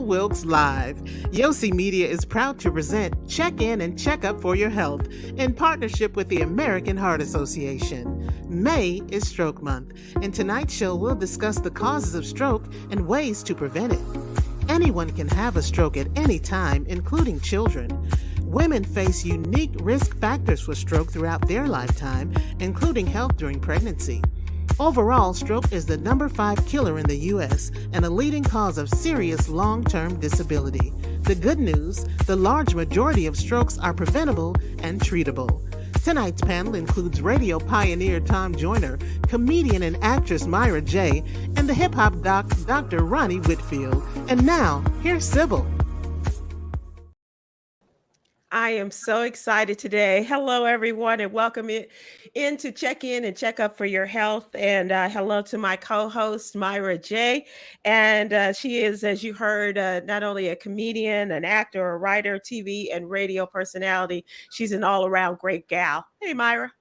Sybil Wilkes Live. Yossi Media is proud to present Check In and Check Up for Your Health in partnership with the American Heart Association. May is Stroke Month, and tonight's show will discuss the causes of stroke and ways to prevent it. Anyone can have a stroke at any time, including children. Women face unique risk factors for stroke throughout their lifetime, including health during pregnancy. Overall, stroke is the number 5 killer in the U.S. and a leading cause of serious long-term disability. The good news, the large majority of strokes are preventable and treatable. Tonight's panel includes radio pioneer Tom Joyner, comedian and actress Myra J., and the hip-hop doc Dr. Rani Whitfield. And now, here's Sybil. I am so excited today. Hello, everyone, and welcome in to check in and check up for your health. And hello to my co-host, Myra J. And she is, as you heard, not only a comedian, an actor, a writer, TV and radio personality. She's an all-around great gal. Hey, Myra.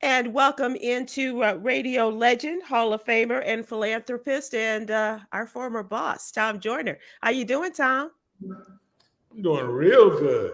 And welcome into radio legend, Hall of Famer, and philanthropist, and our former boss, Tom Joyner. How you doing, Tom? I'm doing real good.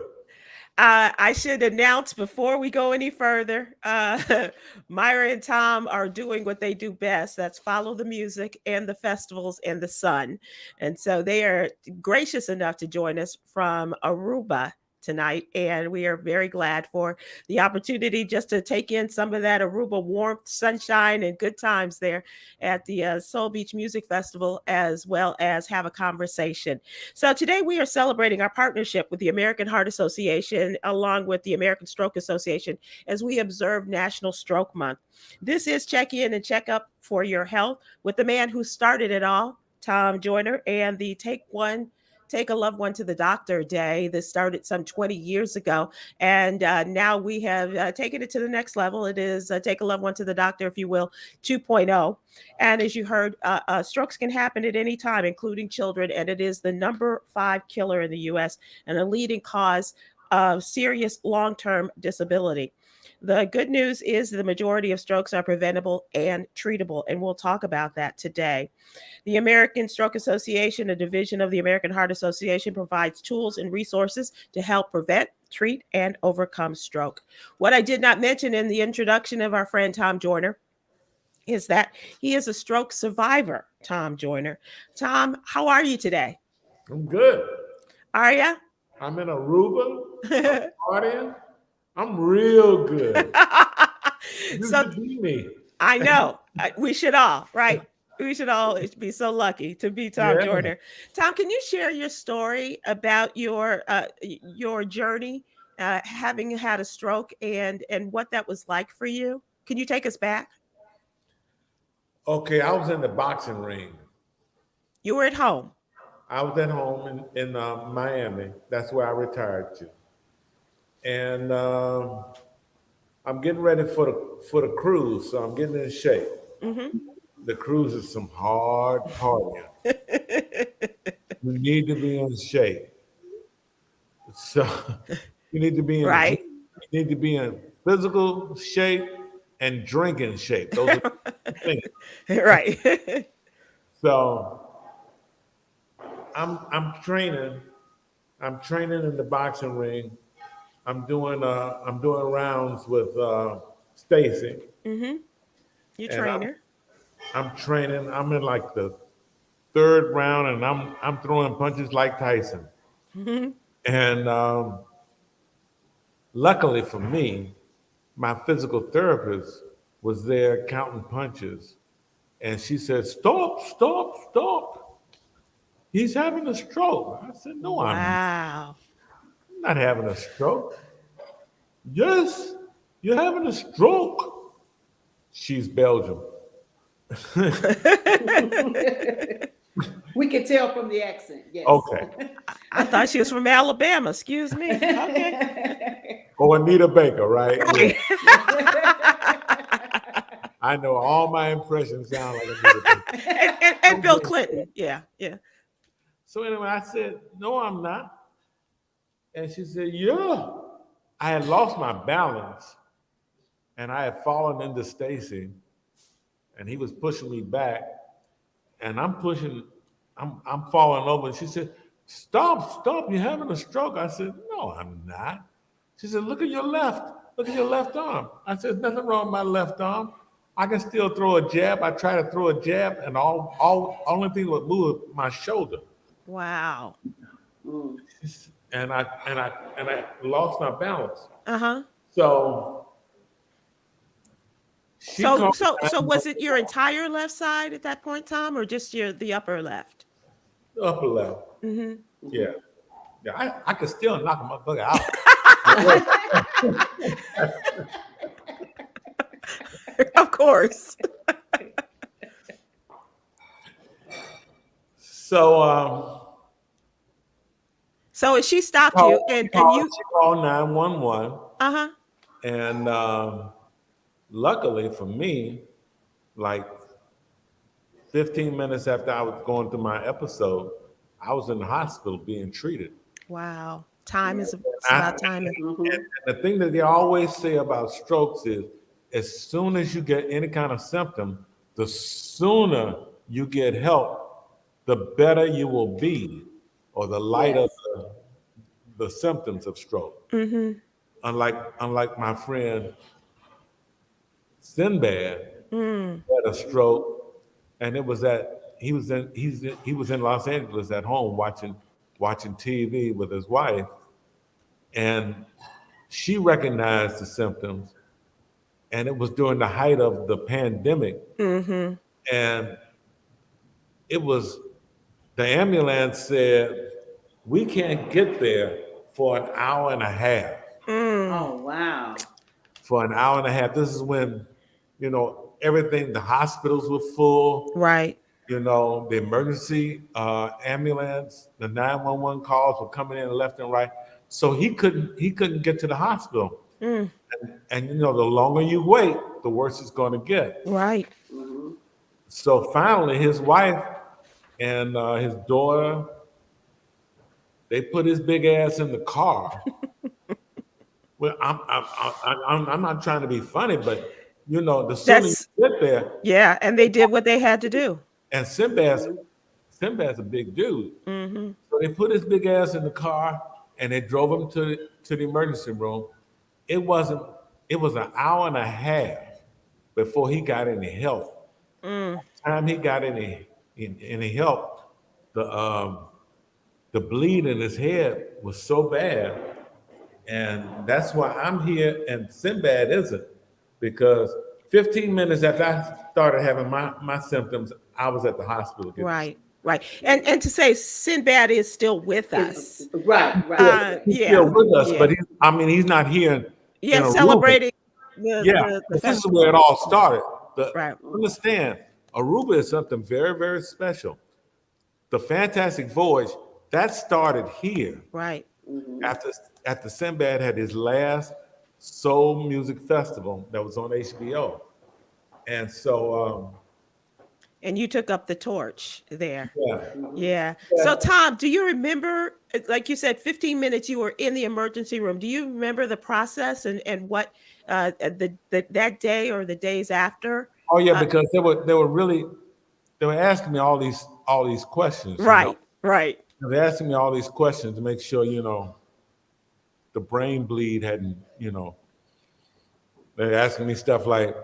I should announce before we go any further, Myra and Tom are doing what they do best. That's follow the music and the festivals and the sun. And so they are gracious enough to join us from Aruba tonight, and we are very glad for the opportunity just to take in some of that Aruba warmth, sunshine, and good times there at the Soul Beach Music Festival, as well as have a conversation. So today we are celebrating our partnership with the American Heart Association along with the American Stroke Association as we observe National Stroke Month. This is Check In and Check Up for Your Health with the man who started it all, Tom Joyner, and the Take a Loved One to the Doctor Day. This started some 20 years ago. And now we have taken it to the next level. It is Take a Loved One to the Doctor, if you will, 2.0. And as you heard, strokes can happen at any time, including children. And it is the number 5 killer in the U.S. and a leading cause of serious long-term disability. The good news is the majority of strokes are preventable and treatable, and we'll talk about that today. The American Stroke Association, a division of the American Heart Association, provides tools and resources to help prevent, treat, and overcome stroke. What I did not mention in the introduction of our friend Tom Joyner is that he is a stroke survivor, Tom Joyner. Tom, how are you today? I'm good. Are you? I'm in Aruba, I'm partying. I'm real good. So be me. I know. We should all, right? We should all be so lucky to be Tom Joyner. Tom, can you share your story about your journey, having had a stroke, and what that was like for you? Can you take us back? Okay, I was in the boxing ring. You were at home. I was at home in Miami. That's where I retired to. And I'm getting ready for the cruise, so I'm getting in shape. Mm-hmm. The cruise is some hard partying. You need to be in shape. So you need to be in right. You need to be in physical shape and drinking shape. Those are the things. Right. So I'm training. I'm training in the boxing ring. I'm doing rounds with Stacy. Mm-hmm. Your trainer. I'm training. I'm in like the 3rd round, and I'm throwing punches like Tyson. Mm-hmm. And luckily for me, my physical therapist was there counting punches, and she said, "Stop! Stop! Stop! He's having a stroke." I said, "No, wow. I'm not having a stroke." "Yes, you're having a stroke." She's Belgium. We could tell from the accent. Yes. Okay. I thought she was from Alabama. Excuse me. Okay. Or Anita Baker, right? I know all my impressions sound like Anita Baker. and Bill Clinton. Yeah. So anyway, I said, "No, I'm not." And she said, "Yeah." I had lost my balance, and I had fallen into Stacy, and he was pushing me back, and I'm pushing, I'm falling over. And she said, stop, you're having a stroke. I said, no, I'm not. She said, look at your left arm. I said, nothing wrong with my left arm. I can still throw a jab. I try to throw a jab, and only thing would move was my shoulder. Wow. And I lost my balance. Uh-huh. So So was it your entire left side at that point, Tom, or just the upper left? the upper left. Mm-hmm. Yeah. I could still knock a motherfucker out. Of course. So So she stopped you, and you. she called 911, Uh-huh. and luckily for me, like 15 minutes after I was going through my episode, I was in the hospital being treated. Wow. Time is about time. And the thing that they always say about strokes is, as soon as you get any kind of symptom, the sooner you get help, the better you will be, or the lighter the symptoms of stroke. Mm-hmm. Unlike my friend Sinbad Mm. had a stroke, and it was he was in Los Angeles at home watching TV with his wife, and she recognized the symptoms, and it was during the height of the pandemic, Mm-hmm. and the ambulance said, we can't get there for an hour and a half. Oh, wow. For an hour and a half. This is when, everything, the hospitals were full. Right. The emergency ambulance, the 911 calls were coming in left and right. So he couldn't get to the hospital. Mm. And the longer you wait, the worse it's going to get. Right. So finally, his wife and his daughter, they put his big ass in the car. Well, I'm not trying to be funny, but the sooner you get there. Yeah, and they did what they had to do. And Sinbad's a big dude. Mm-hmm. So they put his big ass in the car and they drove him to the emergency room. It was an hour and a half before he got any help. Mm. By the time he got any help, the bleed in his head was so bad. And that's why I'm here and Sinbad isn't, because 15 minutes after I started having my symptoms, I was at the hospital. Right. And to say Sinbad is still with us. Right. He's still with us, but he's not here. Yeah, celebrating. This is where it all started. Right. Understand, Aruba is something very, very special. The Fantastic Voyage, that started here. Right. After Sinbad had his last soul music festival that was on HBO. And so and you took up the torch there. yeah. Yeah. So Tom, do you remember, like you said, 15 minutes you were in the emergency room? Do you remember the process and what that day or the days after? Oh yeah, because they were asking me all these questions. Right. They're asking me all these questions to make sure, the brain bleed hadn't, they're asking me stuff like,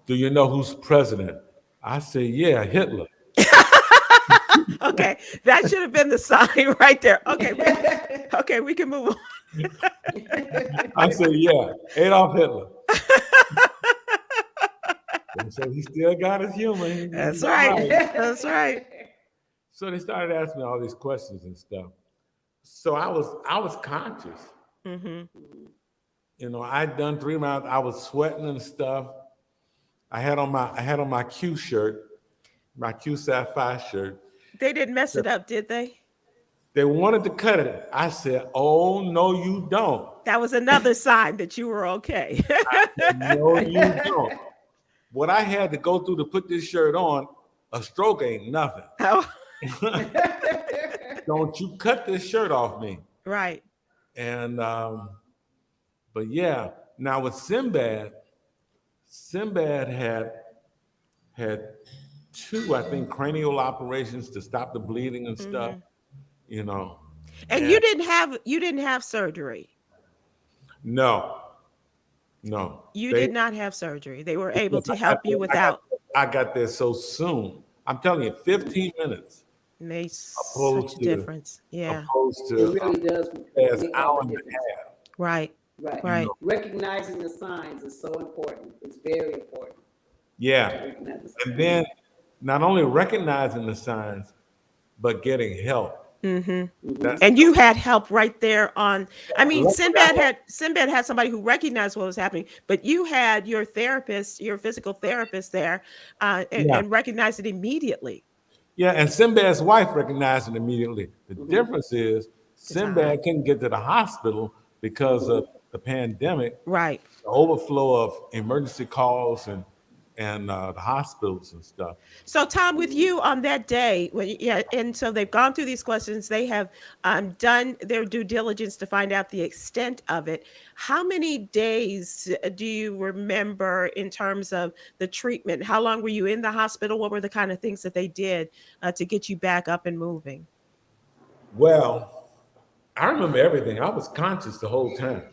do you know who's president? I say, yeah, Hitler. Okay, that should have been the sign right there. Okay, we can move on. I said, yeah, Adolf Hitler. And so he still got his humor. That's right. So they started asking me all these questions and stuff. So I was conscious. Mm-hmm. I'd done 3 rounds. I was sweating and stuff. I had on my Q shirt, my Q Sapphire shirt. They didn't mess it up, did they? They wanted to cut it. I said, "Oh no, you don't." That was another sign that you were okay. I said, no, you don't. What I had to go through to put this shirt on, a stroke ain't nothing. Oh. Don't you cut this shirt off me. Right. And but yeah, now with Sinbad had 2, I think, cranial operations to stop the bleeding and stuff. You know, And and you didn't have surgery. no, no, You they did not have surgery. They were able because to help you without. I got there so soon. I'm telling you, 15 minutes Made such a opposed to difference. Yeah. opposed It to really does as make all hour the and a difference. half. Right. Right. Right. Recognizing the signs is so important. It's very important to Yeah, recognize the and signs. then not only recognizing the signs, but getting help. That's And you had help right there on. I mean, luckily I had- Sinbad had somebody who recognized what was happening, but you had your therapist, your physical therapist there, yeah, and recognized it immediately. yeah, and Sinbad's wife recognized it immediately. The difference is The time. Sinbad couldn't get to the hospital because of the pandemic, Right. the overflow of emergency calls and the hospitals and stuff. So, Tom, with you on that day, yeah, and so they've gone through these questions. They have done their due diligence to find out the extent of it. How many days do you remember in terms of the treatment? How long were you in the hospital? What were the kind of things that they did to get you back up and moving? Well, I remember everything. I was conscious the whole time.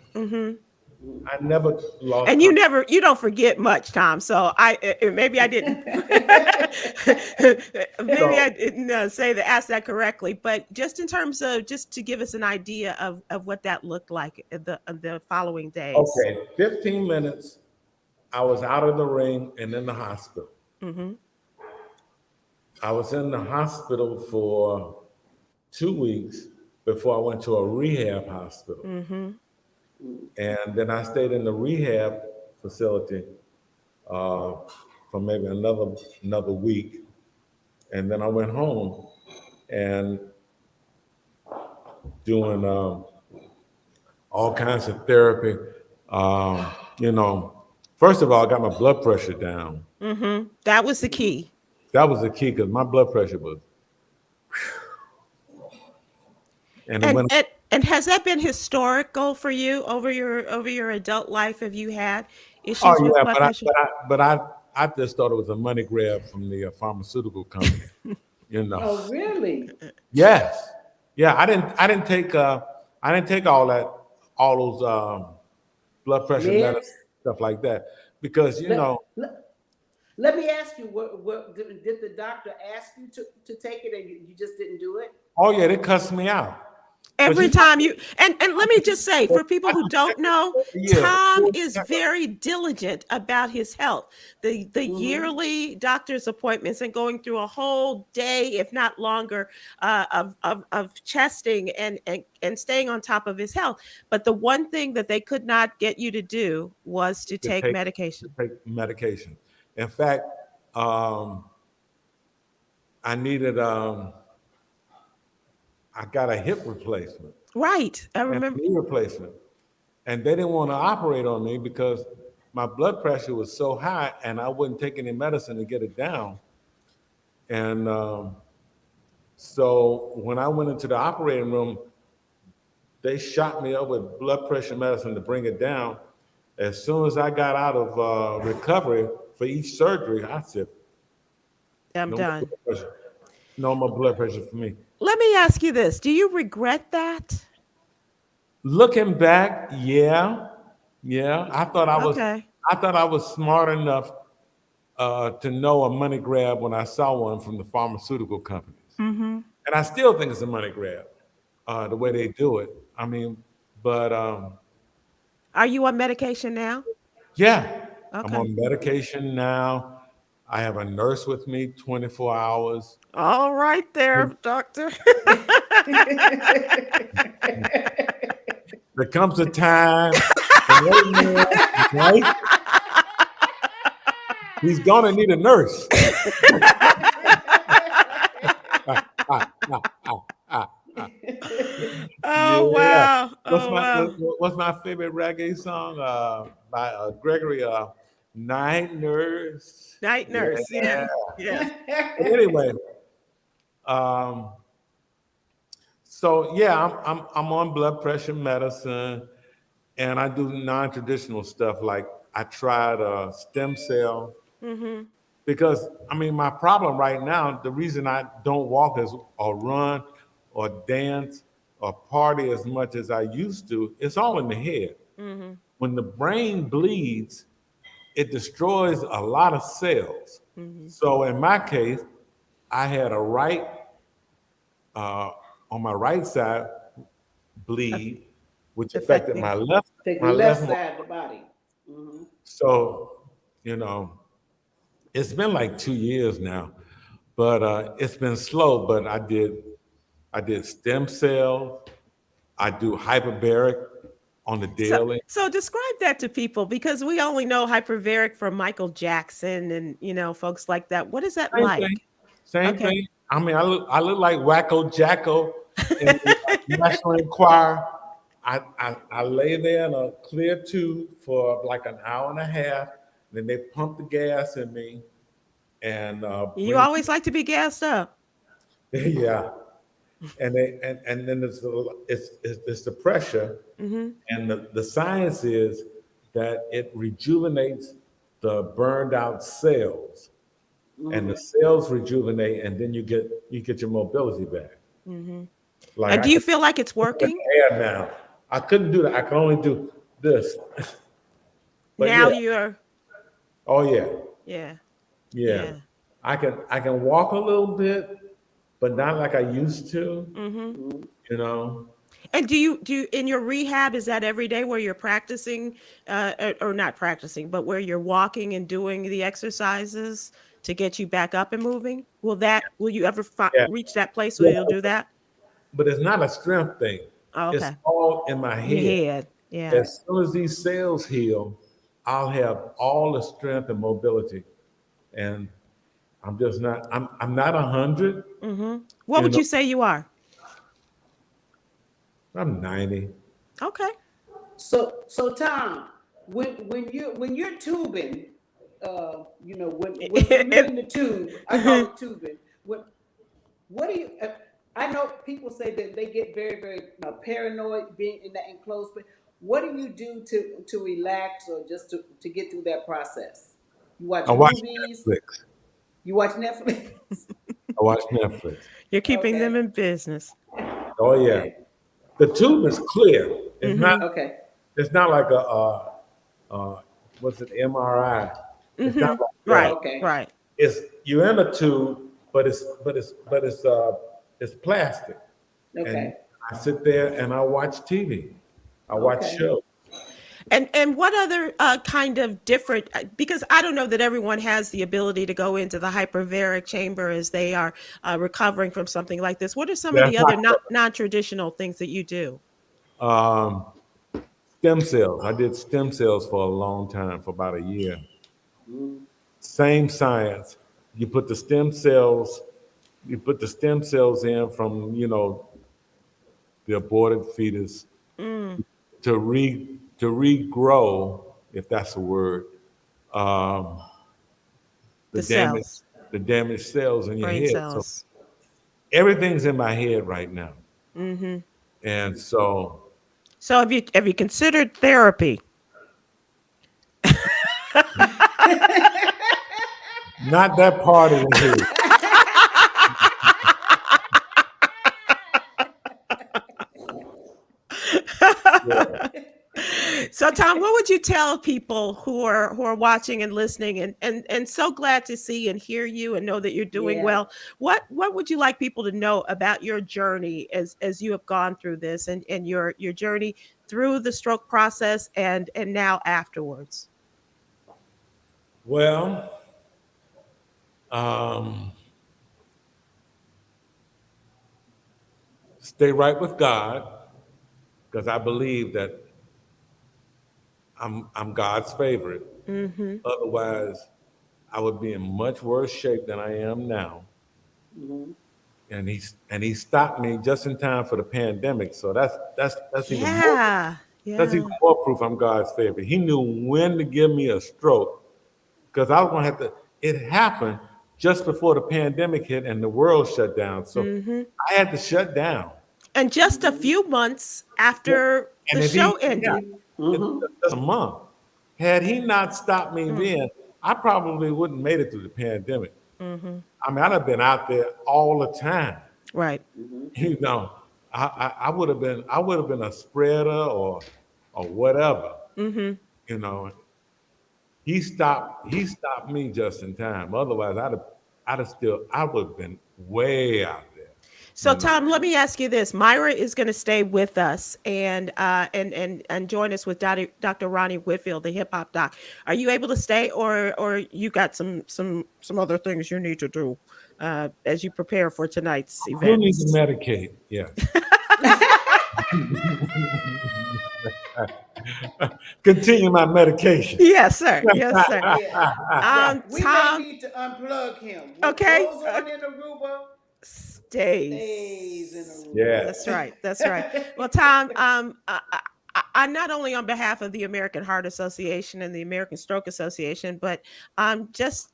I never lost And you don't forget much, Tom. So maybe I didn't, maybe I So, didn't ask that correctly. But just in terms of just to give us an idea of what that looked like the following days. okay, 15 minutes. I was out of the ring and in the hospital. Mm-hmm. I was in the hospital for 2 weeks before I went to a rehab hospital. Mm-hmm. And then I stayed in the rehab facility for maybe another week. And then I went home and doing all kinds of therapy. You know, first of all, I got my blood pressure down. Mm-hmm. That was the key. That was the key because my blood pressure was, and it And, went. and and has that been historical for you over your adult life? Have you had Oh issues with yeah, blood pressure? but I just thought it was a money grab from the pharmaceutical company. You know. Oh, really? Yes. Yeah. I didn't take all those blood pressure Meds? medicine stuff like that because you Let, know. let me ask you, what did the doctor ask you to take it and you just didn't do it? Oh yeah, they cussed me out. Every time you and let me just say for people who don't know, Yeah. Tom is very diligent about his health. The yearly doctor's appointments and going through a whole day, if not longer, of testing and staying on top of his health. But the one thing that they could not get you to do was to take medication. Take medication. In fact, I needed I got a hip replacement Right. I and a remember. knee replacement, and they didn't want to operate on me because my blood pressure was so high, and I wouldn't take any medicine to get it down. And so when I went into the operating room, they shot me up with blood pressure medicine to bring it down. As soon as I got out of recovery for each surgery, I said, I'm "No more done. blood pressure. No more blood pressure for me." Let me ask you this. Do you regret that? Looking back, yeah. Okay. I thought I was smart enough to know a money grab when I saw one from the pharmaceutical companies, Mm-hmm. and I still think it's a money grab the way they do it. I mean, but Are you on medication now? yeah, I'm Okay. on medication now. I have a nurse with me 24 hours. All right there, doctor. There comes a time, and wait a minute, right? He's gonna need a nurse. Oh Yeah. wow. Oh wow. What's my favorite reggae song? By Gregory, Night Nurse. Night nurse. Yeah. Yeah. Yes. But anyway, um, so yeah, I'm on blood pressure medicine, and I do non-traditional stuff like I tried stem cell Mm-hmm. because I mean, my problem right now, the reason I don't walk as or run or dance or party as much as I used to, it's all in the head. Mm-hmm. When the brain bleeds, it destroys a lot of cells. Mm-hmm. So in my case, I had a uh, on my right side bleed, which affected Affecting. my left, Take my the left left. side of the body. Mhm. So, you know, it's been like 2 years now, but it's been slow. But I did stem cell. I do hyperbaric on the So, daily. so describe that to people because we only know hyperbaric from Michael Jackson and folks like that. What is that Same thing. like? Same Okay. thing. I mean, I look like Wacko Jacko in the National Enquirer. I lay there in a clear tube for like an hour and a half. Then they pump the gas in me and You bring always like to be gassed up. yeah. And then it's the pressure, Mm-hmm. and the science is that it rejuvenates the burned out cells, and the cells rejuvenate, and then you get your mobility back. Mm-hmm. Like And I do you can feel like it's do it in working? the air now. I couldn't do that. I can only do this. But Now yeah, you're, oh yeah, yeah, yeah. yeah. I can walk a little bit, but not like I used to. Mm-hmm. You know. And do you in your rehab, is that every day where you're practicing, or not practicing, but where you're walking and doing the exercises to get you back up and moving? Will you ever Yeah. reach that place where Yeah. you'll do that? But it's not a strength thing. Oh, It's okay. all in my In your head. head. Yeah. As soon as these cells heal, I'll have all the strength and mobility. And I'm not 100, Mm-hmm. What you would know, you say you are? I'm 90. Okay. So Tom, when you're tubing, when you're in the tube, I call it tubing. What do you? I know people say that they get very very paranoid being in that enclosed space. What do you do to relax or just to get through that process? You watch I watch movies. Netflix. You watch Netflix. I watch Netflix. You're keeping them Okay. in business. Oh yeah. Okay. The tube is clear. Mm-hmm. Okay. It's not like a what's it, MRI. It's not Mm-hmm. like that. Right. Okay. Right. It's you're in a tube, but it's plastic. And Okay. I sit there and I watch TV. I watch Okay. shows. And what other kind of different, because I don't know that everyone has the ability to go into the hyperbaric chamber as they are recovering from something like this. What are some of That's the other non-traditional things that you do? um, stem cells. I did stem cells for a long time, for about a year. Same science. You put the stem cells, you put the stem cells in from, the aborted fetus Mm, to regrow, if that's a word, um, the the damaged cells, the damaged cells in your brain head. So cells. everything's in my head right now. Hmm. And so So have you considered therapy? not that part of the head. So Tom, what would you tell people who are watching and listening and so glad to see and hear you and know that you're doing Yeah. well? What would you like people to know about your journey as you have gone through this and your journey through the stroke process and now afterwards? Well, um, stay right with God, because I believe that I'm God's favorite. Mm-hmm. Otherwise, I would be in much worse shape than I am now. Mhm. And he stopped me just in time for the pandemic. So that's even more Yeah. that's Yeah. even more proof I'm God's favorite. He knew when to give me a stroke, because I was gonna have to. It happened just before the pandemic hit and the world shut down. So Mm-hmm. I had to shut down. And just a few months after And the if he, show ended. just a month, had he not stopped me Mm. then, I probably wouldn't made it through the pandemic. Mm-hmm. I mean, I'd have been out there all the time. Right. Mhm. You know, I would have been a spreader or whatever. Mm-hmm. You know, he stopped me just in time. Otherwise, I would have been way out there. So, You know, Tom, let me ask you this: Myra is going to stay with us and join us with Dr. Rani Whitfield, the hip hop doc. Are you able to stay, or you got some other things you need to do as you prepare for tonight's I do need to events? medicate. Yes. Continue my medication. Yes, sir. Yes, sir. Yeah. Yeah. We may Tom. need to unplug him. What Okay. goes on in Aruba stays in Stays. That's Yes. right. That's right. Aruba. Well, Tom, I not only on behalf of the American Heart Association and the American Stroke Association, but just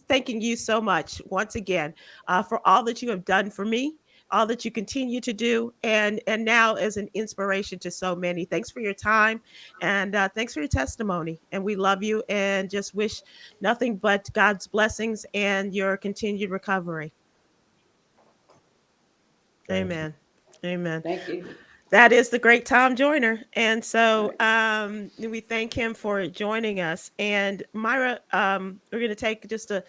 thanking you so much once again for all that you have done for me, all that you continue to do, and now as an inspiration to so many. Thanks for your time, and thanks for your testimony. And we love you, and just wish nothing but God's blessings and your continued recovery. Thank you. Amen. Amen. Thank you. That is the great Tom Joyner. And so we thank him for joining us. And Myra, we're going to take just a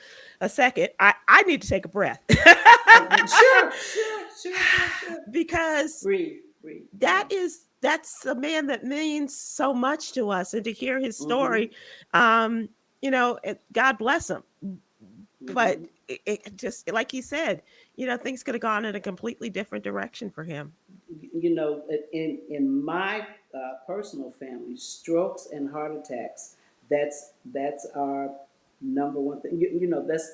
second. I need to take a breath Sure. because Breathe, breathe. Yeah. that's a man that means so much to us. And to hear his Mm-hmm. story, God bless him. But Mm-hmm. it just, like he said, things could have gone in a completely different direction for him. In my personal family, strokes and heart attacks, that's our number one thing. That's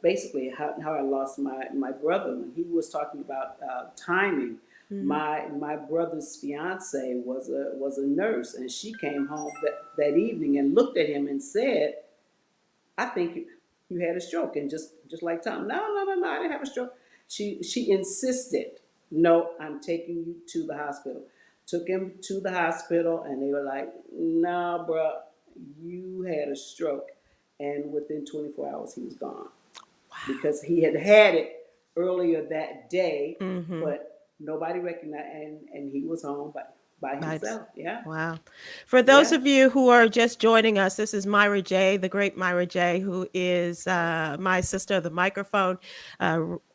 basically how I lost my brother. When he was talking about timing, Mhm. my brother's fiance was a nurse, and she came home that evening and looked at him and said, I think you had a stroke. And just like Tom, no, I didn't have a stroke. She insisted, no, I'm taking you to the hospital. Took him to the hospital, and they were like, nah, bro, you had a stroke. And within 24 hours, he was gone because he had it earlier that day, Mm-hmm. but nobody recognized, and he was home by Vibes. himself. Yeah, Wow. For those yeah. of you who are just joining us, this is Myra J., the great Myra J., who is my sister of the microphone,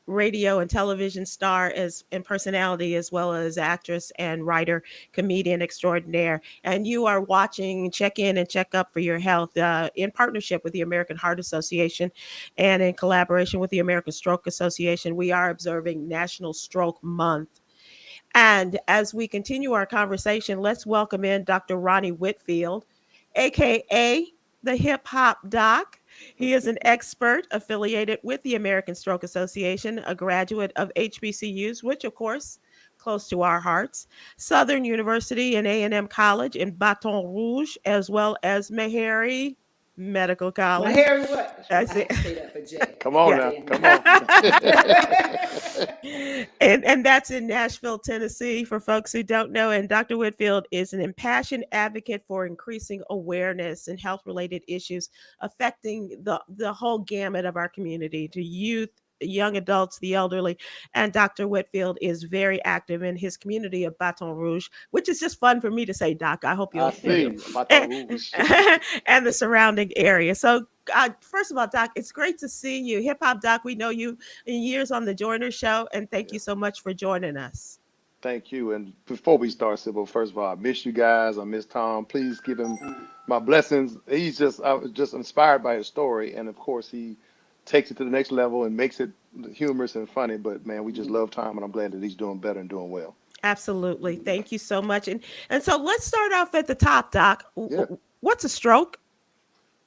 radio and television star and personality, as well as actress and writer, comedian extraordinaire. And you are watching Check In and Check Up for Your Health in partnership with the American Heart Association and in collaboration with the American Stroke Association. We are observing National Stroke Month. And as we continue our conversation, let's welcome in Dr. Rani Whitfield, AKA the Hip Hop Doc. He is an expert affiliated with the American Stroke Association, a graduate of HBCUs, which of course, close to our hearts, Southern University and A&M College in Baton Rouge, as well as Meharry Medical My College. Harry, what? I I see. had to say that for Jay. Come on Yeah. now. Jay Come on. and that's in Nashville, Tennessee, for folks who don't know. And Dr. Whitfield is an impassioned advocate for increasing awareness in health-related issues affecting the whole gamut of our community, to youth, young adults, the elderly. And Dr. Whitfield is very active in his community of Baton Rouge, which is just fun for me to say, Doc. I hope I you'll see. Baton and, Rouge. and the surrounding area. So first of all, Doc, it's great to see you. Hip Hop Doc, we know you in years on the Joyner Show, and thank Yeah. you so much for joining us. Thank you. And before we start, Sybil, first of all, I miss you guys. I miss Tom. Please give him my blessings. I was just inspired by his story. And of course, he takes it to the next level and makes it humorous and funny. But man, we just love Tom, and I'm glad that he's doing better and doing well. Absolutely. Thank you so much. And so let's start off at the top, Doc. Yeah. What's a stroke?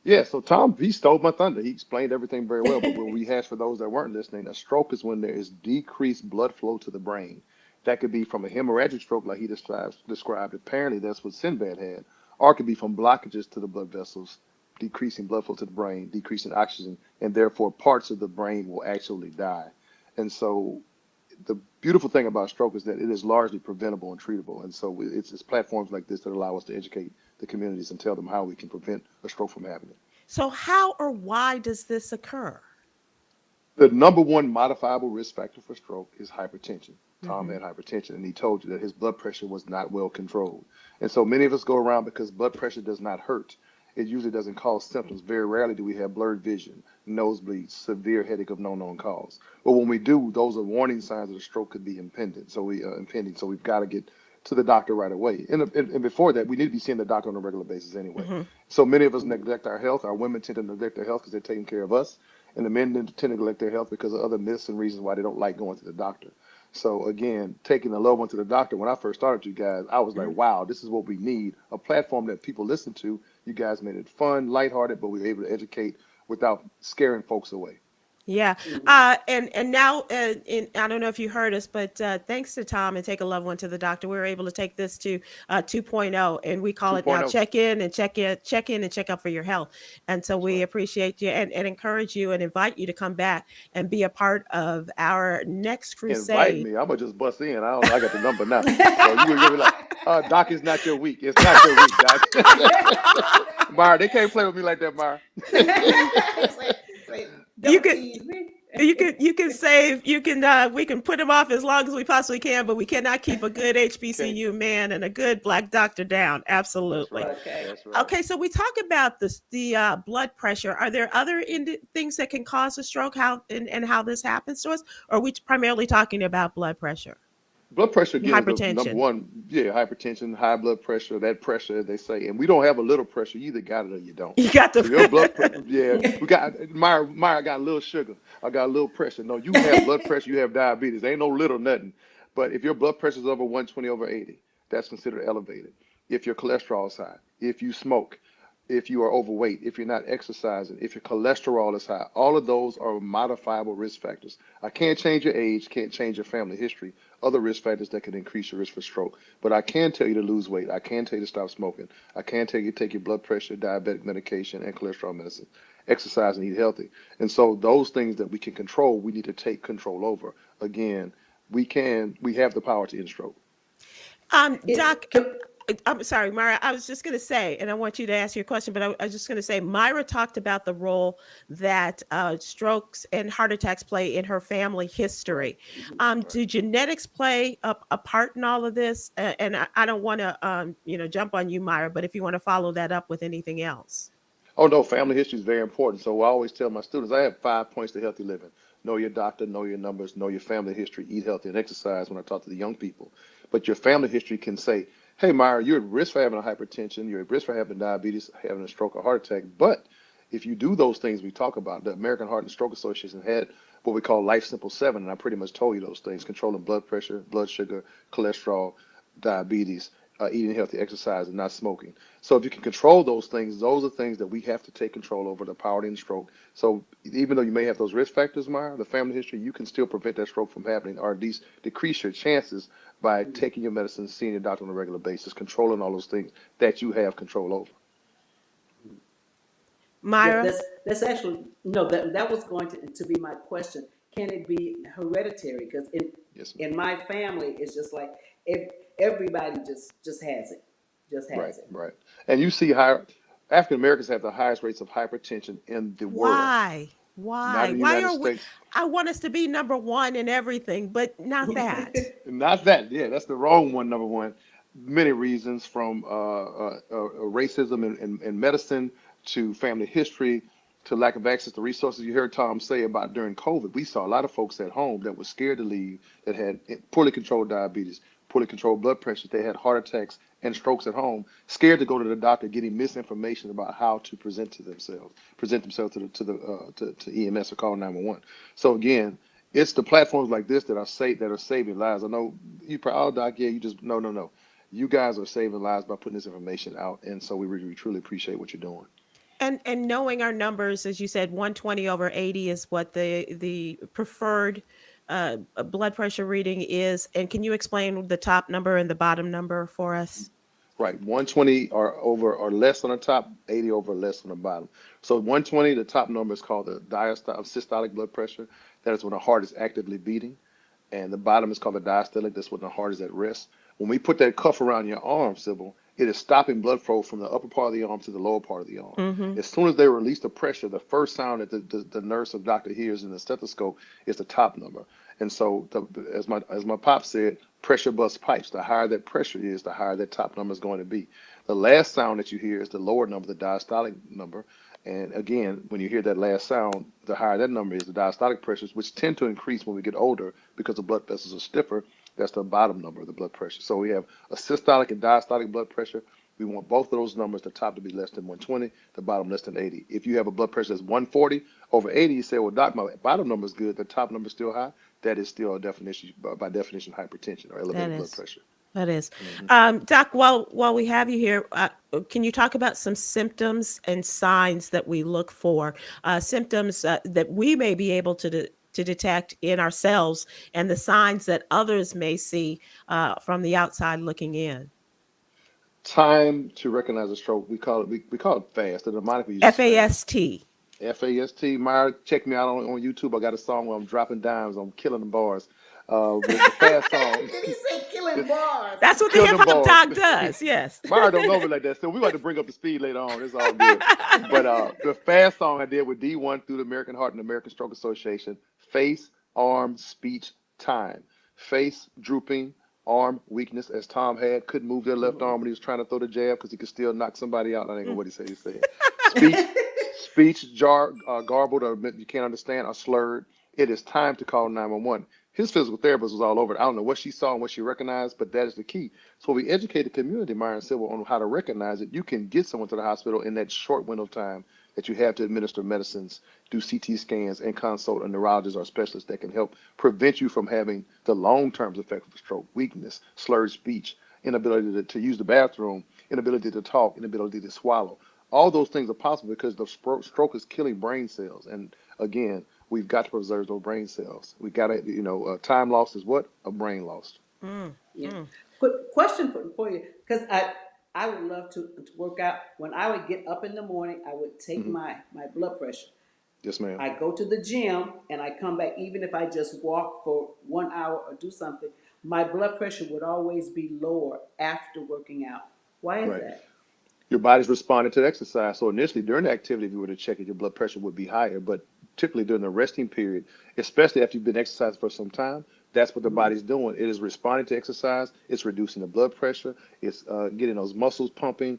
Yeah, so Tom, he stole my thunder. He explained everything very well, but we'll rehash for those that weren't listening. A stroke is when there is decreased blood flow to the brain. That could be from a hemorrhagic stroke, like he described. Apparently, that's what Sinbad had, or it could be from blockages to the blood vessels, decreasing blood flow to the brain, decreasing oxygen, and therefore parts of the brain will actually die. And so the beautiful thing about stroke is that it is largely preventable and treatable. And so it's platforms like this that allow us to educate the communities and tell them how we can prevent a stroke from happening. So how or why does this occur? The number one modifiable risk factor for stroke is hypertension. Tom Hmm. had hypertension, and he told you that his blood pressure was not well controlled. And so many of us go around because blood pressure does not hurt. It usually doesn't cause symptoms. Very rarely do we have blurred vision, nosebleeds, severe headache of no known cause. But when we do, those are warning signs that a stroke could be impending. Impending. So we've got to get to the doctor right away. And before that, we need to be seeing the doctor on a regular basis anyway. Hmm. So many of us neglect our health. Our women tend to neglect their health because they're taking care of us, and the men tend to neglect their health because of other myths and reasons why they don't like going to the doctor. So again, taking a loved one to the doctor, when I first started you guys, I was like, wow, this is what we need, a platform that people listen to. You guys made it fun, lighthearted, but we were able to educate without scaring folks away. Yeah. Mhm. And now, I don't know if you heard us, but thanks to Tom and Take a Loved One to the Doctor, we were able to take this to 2.0, and we call it now 2.0, check in and check up for your health. And so that's we right. appreciate you and encourage you and invite you to come back and be a part of our next Invite crusade. me. I'm gonna just bust in. I don't know. I got the number now. So you're gonna be like, Doc, it's not your week. It's not your week, Doc. Myra, they can't play with me like that, Myra. Say, You don't could tease me. you can save we can put him off as long as we possibly can, but we cannot keep a good Can't. HBCU man and a good black doctor down. That's Absolutely. right. Okay. That's right. Okay, so we talk about the blood pressure. Are there other things that can cause a stroke? How and how this happens to us? Or are we primarily talking about blood pressure, Blood pressure again is the number hypertension? one. Yeah, hypertension, high blood pressure, that pressure, they say. And we don't have a little pressure. You either got it or you don't. You got If your the yeah, we got Myra got a little sugar. I got a little pressure. No, you have blood pressure, you have diabetes. Ain't no little nothing. But if your blood pressure is over 120 over 80, that's considered elevated. If your cholesterol is high, if you smoke, if you are overweight, if you're not exercising, if your cholesterol is high, all of those are modifiable risk factors. I can't change your age, can't change your family history, other risk factors that can increase your risk for stroke. But I can tell you to lose weight. I can tell you to stop smoking. I can tell you to take your blood pressure, diabetic medication, and cholesterol medicine. Exercise and eat healthy. And so those things that we can control, we need to take control over. Again, we have the power to end stroke. Doc, Can, I'm sorry, Myra. I was just going to say, and I want you to ask your question, but I was just going to say, Myra talked about the role that strokes and heart attacks play in her family right. history. Mhm. Right. Do genetics play a part in all of this? And I don't want to, jump on you, Myra, but if you want to follow that up with anything else. Oh no, family history is very important. So I always tell my students, I have 5 points to healthy living. Know your doctor, know your numbers, know your family history, eat healthy and exercise when I talk to the young people. But your family history can say, hey, Myra, you're at risk for having a hypertension, you're at risk for having diabetes, having a stroke or heart attack. But if you do those things we talk about, the American Heart and Stroke Association had what we call Life Simple 7, and I pretty much told you those things, controlling blood pressure, blood sugar, cholesterol, diabetes, eating healthy, exercise, and not smoking. So if you can control those things, those are things that we have to take control over, the power and stroke. So even though you may have those risk factors, Myra, the family history, you can still prevent that stroke from happening or at least decrease your chances by taking your medicine, seeing your doctor on a regular basis, controlling all those things that you have control over. That, Myra? that's actually no. That was going to be my question. Can it be hereditary? Because Yes, ma'am. in my family, it's just like if everybody just has it, just Right, has it. right. And you see higher, African Americans have the highest rates of hypertension in the world, Why? not Why? in the Why United are we? States. I want us to be number one in everything, but not that. Not that, yeah, that's the wrong one, number one. Many reasons from racism in medicine to family history to lack of access to resources. You heard Tom say about during COVID, we saw a lot of folks at home that were scared to leave, that had poorly controlled diabetes, poorly controlled blood pressure, they had heart attacks and strokes at home, scared to go to the doctor, getting misinformation about how to present themselves to EMS or call 911. So again, it's the platforms like this that are saving lives. I know you probably, oh, Doc, yeah, you just no, no, no. You guys are saving lives by putting this information out, and so we truly appreciate what you're doing. And knowing our numbers, as you said, 120 over 80 is what the preferred blood pressure reading is. And can you explain the top number and the bottom number for us? Right, 120 or over or less on the top, 80 over or less on the bottom. So 120, the top number is called the systolic blood pressure. That is when the heart is actively beating. And the bottom is called the diastolic. That's when the heart is at rest. When we put that cuff around your arm, Sybil, It is stopping blood flow from the upper part of the arm to the lower part of the arm. Mm-hmm. As soon as they release the pressure, the first sound that the nurse or doctor hears in the stethoscope is the top number. And so, as my pop said, pressure busts pipes. The higher that pressure is, the higher that top number is going to be. The last sound that you hear is the lower number, the diastolic number. And again, when you hear that last sound, the higher that number is, the diastolic pressures, which tend to increase when we get older because the blood vessels are stiffer. That's the bottom number of the blood pressure. So we have a systolic and diastolic blood pressure. We want both of those numbers, the top to be less than 120, the bottom less than 80. If you have a blood pressure that's 140 over 80, you say, well, doc, my bottom number is good, the top number is still high. That is still a definition, by definition, hypertension or That elevated blood is. pressure. That is. Hmm. Doc, while we have you here, can you talk about some symptoms and signs that we look for, symptoms that we may be able to detect in ourselves, and the signs that others may see from the outside looking in? Time to recognize a stroke, we call it FAST. The mnemonic we use is FAST. FAST. FAST. Myra, check me out on YouTube. I got a song where I'm dropping dimes. I'm killing the bars. The fast song, Did he say killing bars? That's what the killing hip them hop bars. doc does. Yes. Myra don't know me like that, so we got to bring up the speed later on. It's all good. But the fast song I did with D1 through the American Heart and American Stroke Association: face, arm, speech, time. Face drooping, arm weakness, as Tom had, couldn't move their left arm when he was trying to throw the jab because he could still knock somebody out. I ain't gonna what he said. He said speech, garbled, or you can't understand, or slurred. It is time to call 911. His physical therapist was all over it. I don't know what she saw and what she recognized, but that is the key. So we educate the community, Myra and Sybil, on how to recognize it. You can get someone to the hospital in that short window of time that you have to administer medicines, do CT scans, and consult a neurologist or specialist that can help prevent you from having the long-term effects of stroke: weakness, slurred speech, inability to use the bathroom, inability to talk, inability to swallow. All those things are possible because the stroke is killing brain cells. And again, we've got to preserve those brain cells. We got to, time lost is what? A brain lost. Mm, Yeah. mm. Quick question for you, because I would love to work out. When I would get up in the morning, I would take Hmm. my blood pressure. Yes, ma'am. I go to the gym and I come back, even if I just walk for 1 hour or do something, my blood pressure would always be lower after working out. Why is Right. that? Your body's responding to the exercise. So initially during the activity, if you were to check it, your blood pressure would be higher. But typically during the resting period, especially after you've been exercising for some time, that's what the Hmm. body's doing. It is responding to exercise. It's reducing the blood pressure. It's getting those muscles pumping.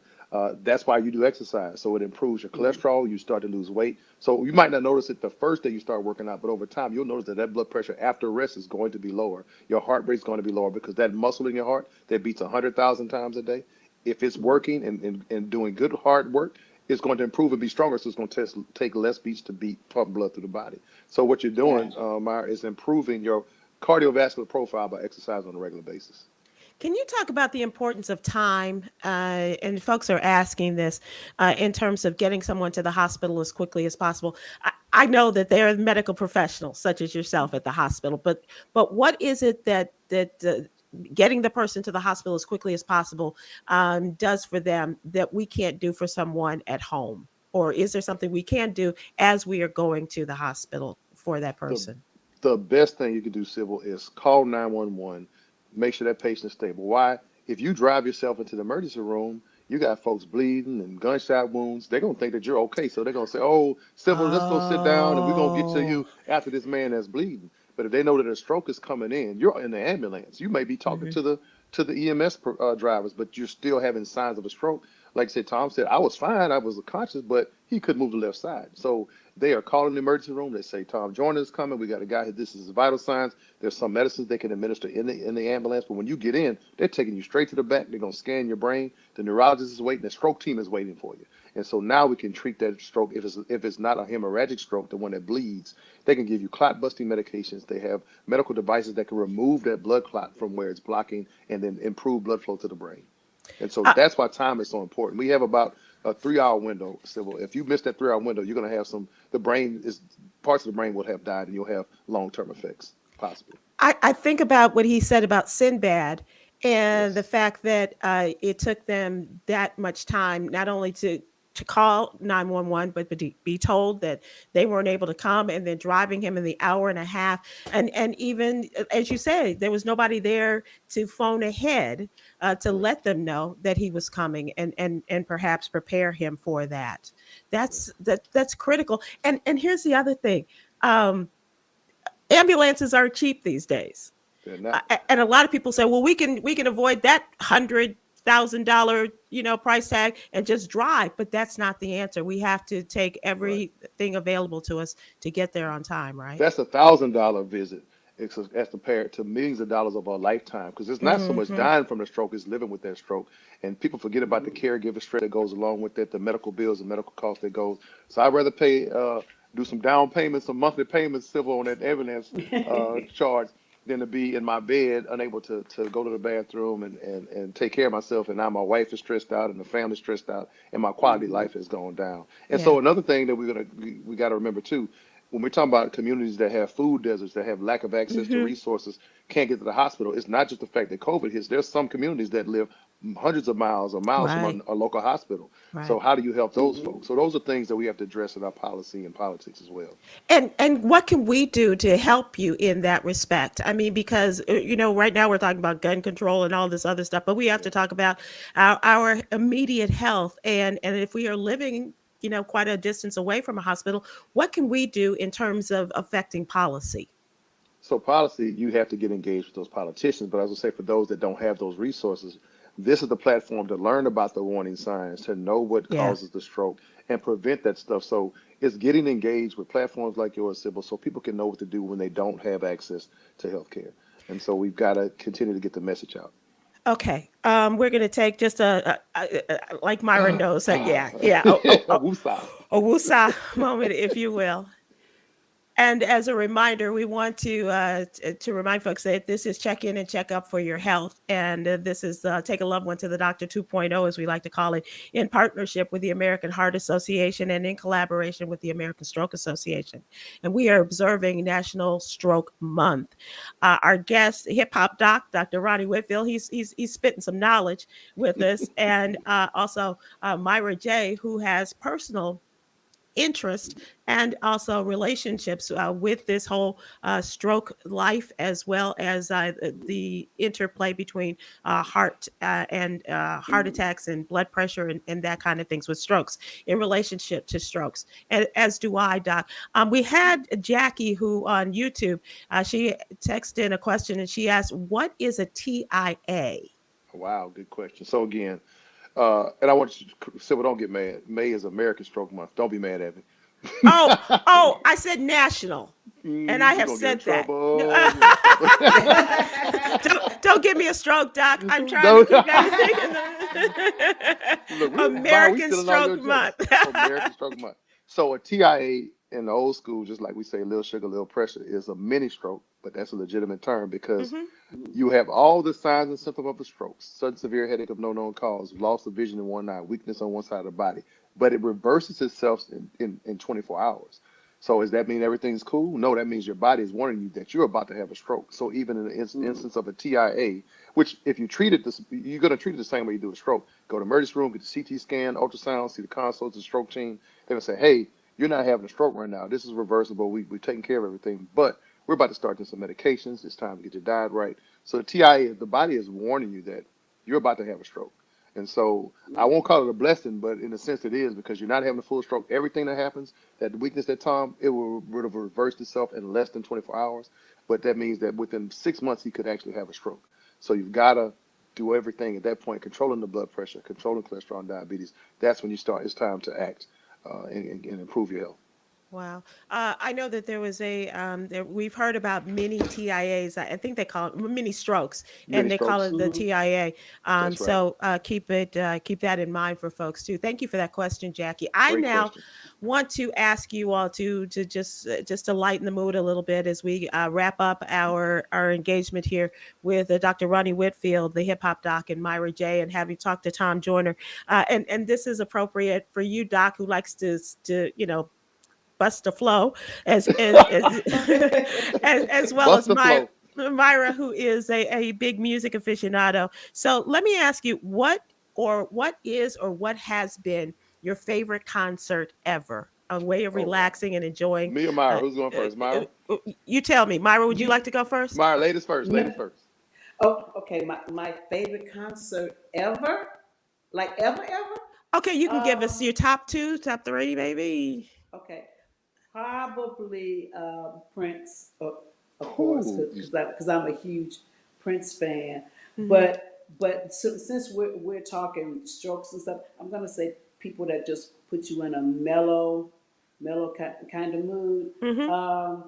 That's why you do exercise. So it improves your Hmm. cholesterol. You start to lose weight. So you might not notice it the first day you start working out, but over time you'll notice that blood pressure after rest is going to be lower. Your heart rate's going to be lower because that muscle in your heart that beats 100,000 times a day, if it's working and doing good hard work, it's going to improve and be stronger. So it's going to take less beats to pump blood through the body. So what you're doing, Gotcha. Myra, is improving your cardiovascular profile by exercise on a regular basis. Can you talk about the importance of time? And folks are asking this in terms of getting someone to the hospital as quickly as possible. I know that there are medical professionals such as yourself at the hospital, but what is it that getting the person to the hospital as quickly as possible does for them that we can't do for someone at home? Or is there something we can do as we are going to the hospital for that The person? the best thing you can do, Civil, is call 911. Make sure that patient's stable. Why? If you drive yourself into the emergency room, you got folks bleeding and gunshot wounds. They're gonna think that you're okay, so they're gonna say, "Oh, Civil, let's go sit down, and we're gonna get to Oh. you after this man that's bleeding." But if they know that a stroke is coming in, you're in the ambulance. You may be talking Mhm. to the EMS drivers, but you're still having signs of a stroke. Like I said, Tom said, I was fine, I was conscious, but he couldn't move the left side. So they are calling the emergency room. They say, Tom Joyner is coming. We got a guy. This is vital signs. There's some medicines they can administer in the ambulance. But when you get in, they're taking you straight to the back. They're gonna scan your brain. The neurologist is waiting. The stroke team is waiting for you. And so now we can treat that stroke. If it's not a hemorrhagic stroke, the one that bleeds, they can give you clot busting medications. They have medical devices that can remove that blood clot from where it's blocking and then improve blood flow to the brain. And so Uh, that's why time is so important. We have about a 3 hour window, Civil. If you miss that 3 hour window, you're going to have the brain is parts of the brain will have died and you'll have long term effects possibly. I think about what he said about Sinbad and the Yes. fact that it took them that much time not only to to call 911, but be told that they weren't able to come, and then driving him in the hour and a half. And even as you said, there was nobody there to phone ahead to let them know that he was coming, and perhaps prepare him for that. That's critical. And here's the other thing. Um, Ambulances aren't cheap these days. They're not. And a lot of people say, well, we can avoid that $100,000 price tag and just drive, but that's not the answer. We have to take Right. everything available to us to get there on time, right? That's $1,000 visit as compared to millions of dollars of a lifetime. Because it's not so much Hmm. dying from the stroke; it's living with that stroke. And people forget about the caregiver stress that goes along with it, the medical bills, the medical costs that goes. So I'd rather do some down payments, some monthly payments, civil on that ambulance charge, than to be in my bed, unable to go to the bathroom and take care of myself. And now my wife is stressed out and the family's stressed out and my quality of life has gone down. And Yeah. so another thing that we got to remember too, when we're talking about communities that have food deserts, that have lack of access to Hmm. resources, can't get to the hospital, it's not just the fact that COVID hits. There's some communities that live hundreds of miles or miles from Right. a local hospital. Right. So how do you help those folks? So those are things that we have to address in our policy and politics as well. And what can we do to help you in that respect? I mean, because right now we're talking about gun control and all this other stuff, but we have Yeah. to talk about our immediate health, and if we are living, quite a distance away from a hospital, what can we do in terms of affecting policy? So policy, you have to get engaged with those politicians. But as I say, for those that don't have those resources, this is the platform to learn about the warning signs, to know what Yeah. causes the stroke and prevent that stuff. So it's getting engaged with platforms like yours, Sybil, so people can know what to do when they don't have access to healthcare. And so we've got to continue to get the message out. Okay. We're going to take just like Myra knows that. Yeah. Yeah. Woosah. A woosah moment, if you will. And as a reminder, we want to remind folks that this is check in and check up for your health, and this is take a loved one to the doctor 2.0, as we like to call it, in partnership with the American Heart Association and in collaboration with the American Stroke Association. And we are observing National Stroke Month. Our guest, hip hop doc, Dr. Rani Whitfield, he's spitting some knowledge with us, and also Myra J, who has personal interest and also relationships with this whole stroke life, as well as the interplay between heart attacks and blood pressure and that kind of things with strokes in relationship to strokes. And as do I, Doc. We had Jackie, who on YouTube, she texted in a question and she asked, what is a TIA? Wow, good question. So again, and I want you to, Sybil, don't get mad. May is American Stroke Month. Don't be mad at me. Oh, oh, I said national. And I You're have gonna get in said that. trouble. You're in trouble. Don't give me a stroke, Doc. I'm trying to Don't. keep everything Look, Byron, we American stealing all your Stroke jokes. Month. American Stroke Month. So a TIA in the old school, just like we say, little sugar, little pressure, is a mini stroke, but that's a legitimate term because Hmm. you have all the signs and symptoms of a stroke: sudden severe headache of no known cause, loss of vision in one eye, weakness on one side of the body. But it reverses itself in 24 hours. So does that mean everything's cool? No, that means your body is warning you that you're about to have a stroke. So even in the instance of a TIA, which if you treat it, you're going to treat it the same way you do a stroke. Go to the emergency room, get the CT scan, ultrasound, see the consults, the stroke team. They're going to say, hey, you're not having a stroke right now. This is reversible. We're taking care of everything. But we're about to start doing some medications. It's time to get your diet right. So the TIA, the body is warning you that you're about to have a stroke. And so I won't call it a blessing, but in a sense it is, because you're not having a full stroke. Everything that happens, that weakness, that Tom, would have reversed itself in less than 24 hours. But that means that within 6 months, he could actually have a stroke. So you've got to do everything at that point, controlling the blood pressure, controlling cholesterol and diabetes. That's when you start. It's time to act and improve your health. Wow. I know that there was we've heard about mini TIAs. I think they call it mini strokes, Many and they call strokes. it the TIA. That's right. So keep that in mind for folks too. Thank you for that question, Jackie. I Great now question. want to ask you all to just to lighten the mood a little bit as we wrap up our engagement here with Dr. Ronnie Whitfield, the hip hop doc, and Myra J, and having talked to Tom Joyner. And this is appropriate for you, Doc, who likes to bust the flow, as well Bust as the flow. Myra, who is a big music aficionado. So let me ask you, what is or what has been your favorite concert ever, a way of Oh, relaxing and enjoying. me or Myra? Uh, Who's going first? Myra? you tell me, Myra, would you You, like to go first? Myra, ladies first. no, Ladies first. oh, okay. My favorite concert ever, like ever. Okay, you can give us Um, your top two, top three, maybe. okay, probably Prince, of course, Who? because I'm a huge Prince fan. Hmm. But since we're talking strokes and stuff, I'm gonna say people that just put you in a mellow kind of mood. Hmm. Um,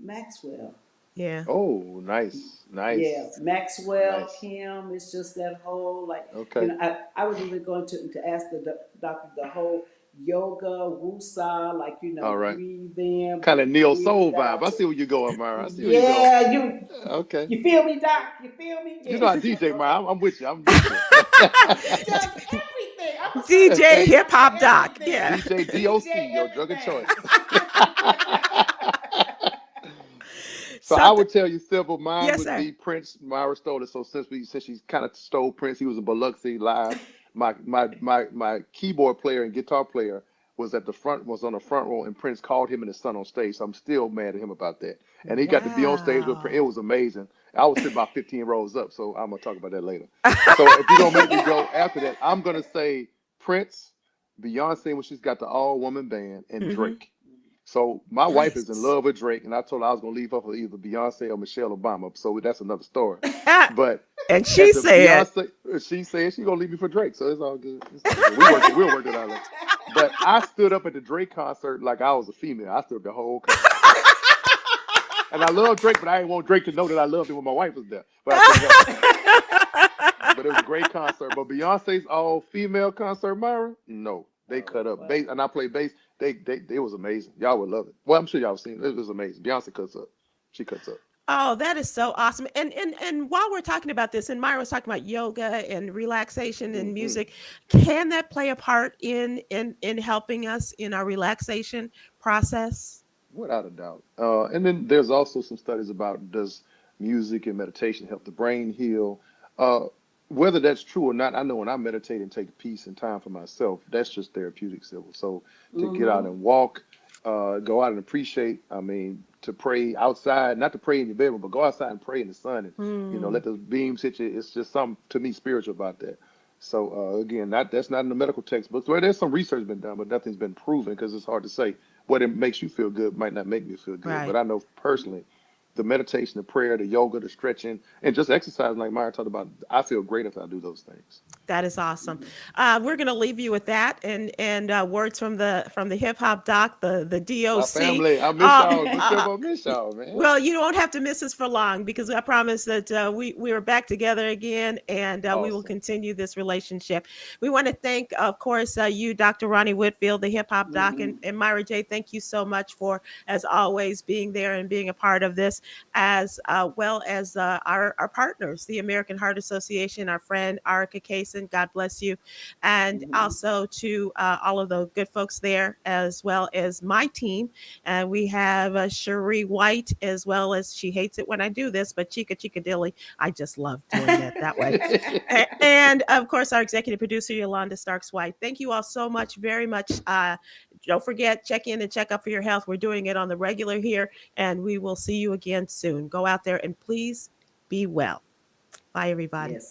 Maxwell. Yeah. Oh, nice, Yeah, nice, Maxwell, nice. Kim, it's just that whole, like, Okay. I was even going to ask the doctor the whole yoga, woosah, like, All right. breathe in, Kind of neo soul breathe vibe. I out. see where you going, Myra. I see where you going. Yeah, you Okay. you feel me, Doc? You feel me? You know Yeah, I DJ, Myra. I'm with you. I'm with you. he does everything. I'm a DJ certified Okay. Hip DJ Hop Doc. everything. Yeah. DJ DOC, DJ your drug of choice. everything. So I Something. would tell you, Sybil, mine Yes, would sir. be Prince. Myra stole it. So since she's kind of stole Prince, he was in Biloxi live. My keyboard player and guitar player was on the front row, and Prince called him and his son on stage. So I'm still mad at him about that. And he got to be on stage with Prince. It Wow. was amazing. I was sitting about 15 rows up, so I'm gonna talk about that later. So if you're gonna make me go after that, I'm gonna say Prince, Beyonce when she's got the all woman band, and Hmm. Drake. So my wife is in Nice. love with Drake, and I told her I was gonna leave her for either Beyonce or Michelle Obama. So that's another story. Ah, But and she at the said, Beyonce, she said she gonna leave me for Drake, so it's all good. It's all good. We'll work it out later. But I stood up at the Drake concert like I was a female. I stood up the whole concert, and I love Drake, but I didn't want Drake to know that I loved him when my wife was there. But I couldn't help it. But it was a great concert. But Beyonce's all female concert, Myra, no, they Oh, cut up wow. bass, and I played bass. They it was amazing. Y'all would love it. Well, I'm sure y'all seen it. It was amazing. Beyonce cuts up. She cuts up. oh, that is so awesome. And while we're talking about this, and Myra was talking about yoga and relaxation and Hmm. music, can that play a part in helping us in our relaxation process? Without a doubt. And then there's also some studies about does music and meditation help the brain heal? Uh, whether that's true or not, I know when I meditate and take peace and time for myself, that's just therapeutic, civil. So to get out Mm-hmm. and walk, go out and appreciate, I mean, to pray outside, not to pray in your bedroom, but go outside and pray in the sun and, Hmm. let those beams hit you. It's just something to me spiritual about that. So again, that's not in the medical textbooks. Well, there's some research been done, but nothing's been proven because it's hard to say what it makes you feel good might not make me feel good. But Right. I know personally, the meditation, the prayer, the yoga, the stretching, and just exercising, like Myra talked about, I feel great if I do those things. That is awesome. We're going to leave you with that, and words from the hip hop doc, the My DOC. family, I miss Uh, y'all. What's uh, up? I miss y'all, man. well, you don't have to miss us for long because I promise that we are back together again, and we will Awesome. continue this relationship. We want to thank, of course, you, Dr. Ronnie Whitfield, the hip hop doc, Mm-hmm. and Myra J. Thank you so much for, as always, being there and being a part of this, as well as our partners, the American Heart Association, our friend Arica Kaysen. God bless you, and Mm-hmm. also to all of the good folks there, as well as my team. And we have Cherie White, as well as, she hates it when I do this, but Chica Chica Dilly. I just love doing that way. And of course, our executive producer, Yolanda Starks White. Thank you all so much, very much. Don't forget, check in and check up for your health. We're doing it on the regular here, and we will see you again soon. Go out there and please be well. Bye, everybody. Yes.